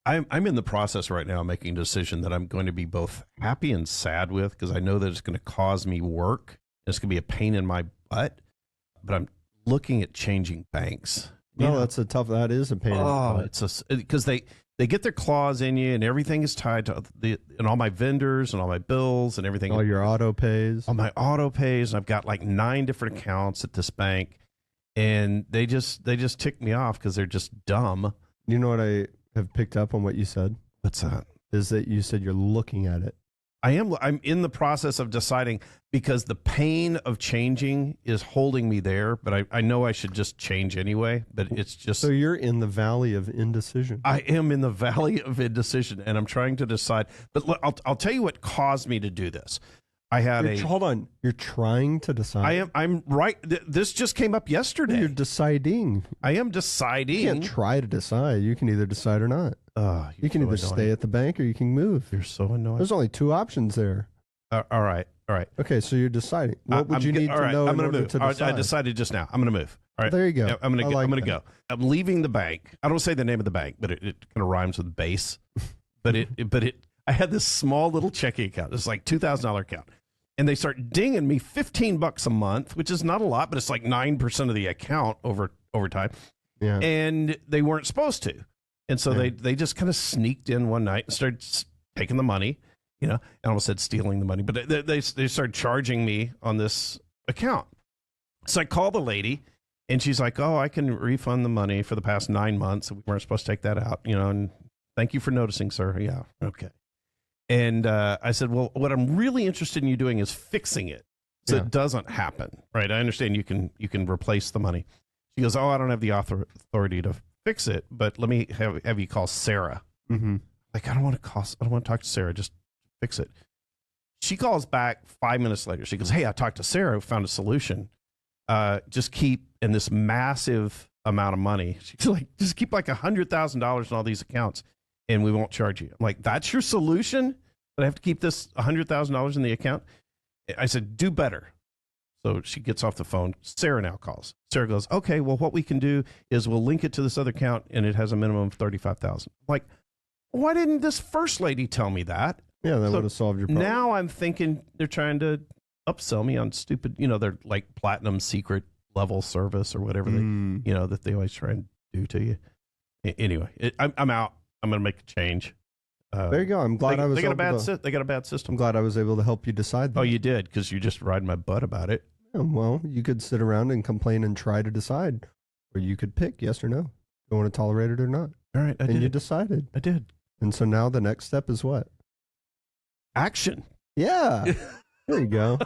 I'm in the process right now of making a decision that I'm going to be both happy and sad with, because I know that it's going to cause me work. And it's going to be a pain in my butt. But I'm looking at changing banks. No, that is a pain in the butt. It's because they get their claws in you, and everything is tied to and all my vendors and all my bills and everything. All your auto pays. All my auto pays. I've got like 9 different accounts at this bank, and they just tick me off because they're just dumb. You know what I have picked up on what you said? What's that? Is that you said you're looking at it. I'm in the process of deciding, because the pain of changing is holding me there, but I know I should just change anyway, but it's just... So you're in the valley of indecision. I am in the valley of indecision, and I'm trying to decide. But look, I'll tell you what caused me to do this. Hold on. You're trying to decide. I'm right. This just came up yesterday. You're deciding. I am deciding. You can't try to decide. You can either decide or not. You can either stay at the bank or you can move. You're so annoying. There's only 2 options there. All right. Okay, so you're deciding. What would you need to know in order to decide? I decided just now. I'm going to move. All right. There you go. I'm going to go. I'm leaving the bank. I don't say the name of the bank, but it kind of rhymes with base. But I had this small little checking account. It's like $2,000 account. And they start dinging me $15 a month, which is not a lot, but it's like 9% of the account over time. Yeah. And they weren't supposed to. And so they just kind of sneaked in one night and started taking the money, I almost said stealing the money, but they started charging me on this account. So I call the lady, and she's like, "Oh, I can refund the money for the past 9 months. We weren't supposed to take that out, and thank you for noticing, sir." Yeah. Okay. And I said, "Well, what I'm really interested in you doing is fixing it so it doesn't happen." Right. I understand you can replace the money. She goes, "Oh, I don't have the authority to fix it, but let me have you call Sarah." Mm-hmm. Like, I don't want to talk to Sarah. Just fix it. She calls back 5 minutes later. She goes, "Hey, I talked to Sarah, found a solution. Just keep in this massive amount of money." She's like, "Just keep like $100,000 in all these accounts, and we won't charge you." I'm like, "That's your solution? But I have to keep this $100,000 in the account?" I said, "Do better." So she gets off the phone. Sarah now calls. Sarah goes, "Okay, well, what we can do is we'll link it to this other account, and it has a minimum of $35,000. Like, why didn't this first lady tell me that? Yeah, that would have solved your problem. Now I'm thinking they're trying to upsell me on stupid, they're like platinum secret level service or whatever that they always try and do to you. Anyway, I'm out. I'm going to make a change. There you go. I'm glad they got a bad system. I'm glad I was able to help you decide that. Oh, you did, because you just riding my butt about it. Yeah, well, you could sit around and complain and try to decide, or you could pick yes or no. You want to tolerate it or not. All right, you decided. I did. And so now the next step is what? Action. Yeah. There you go.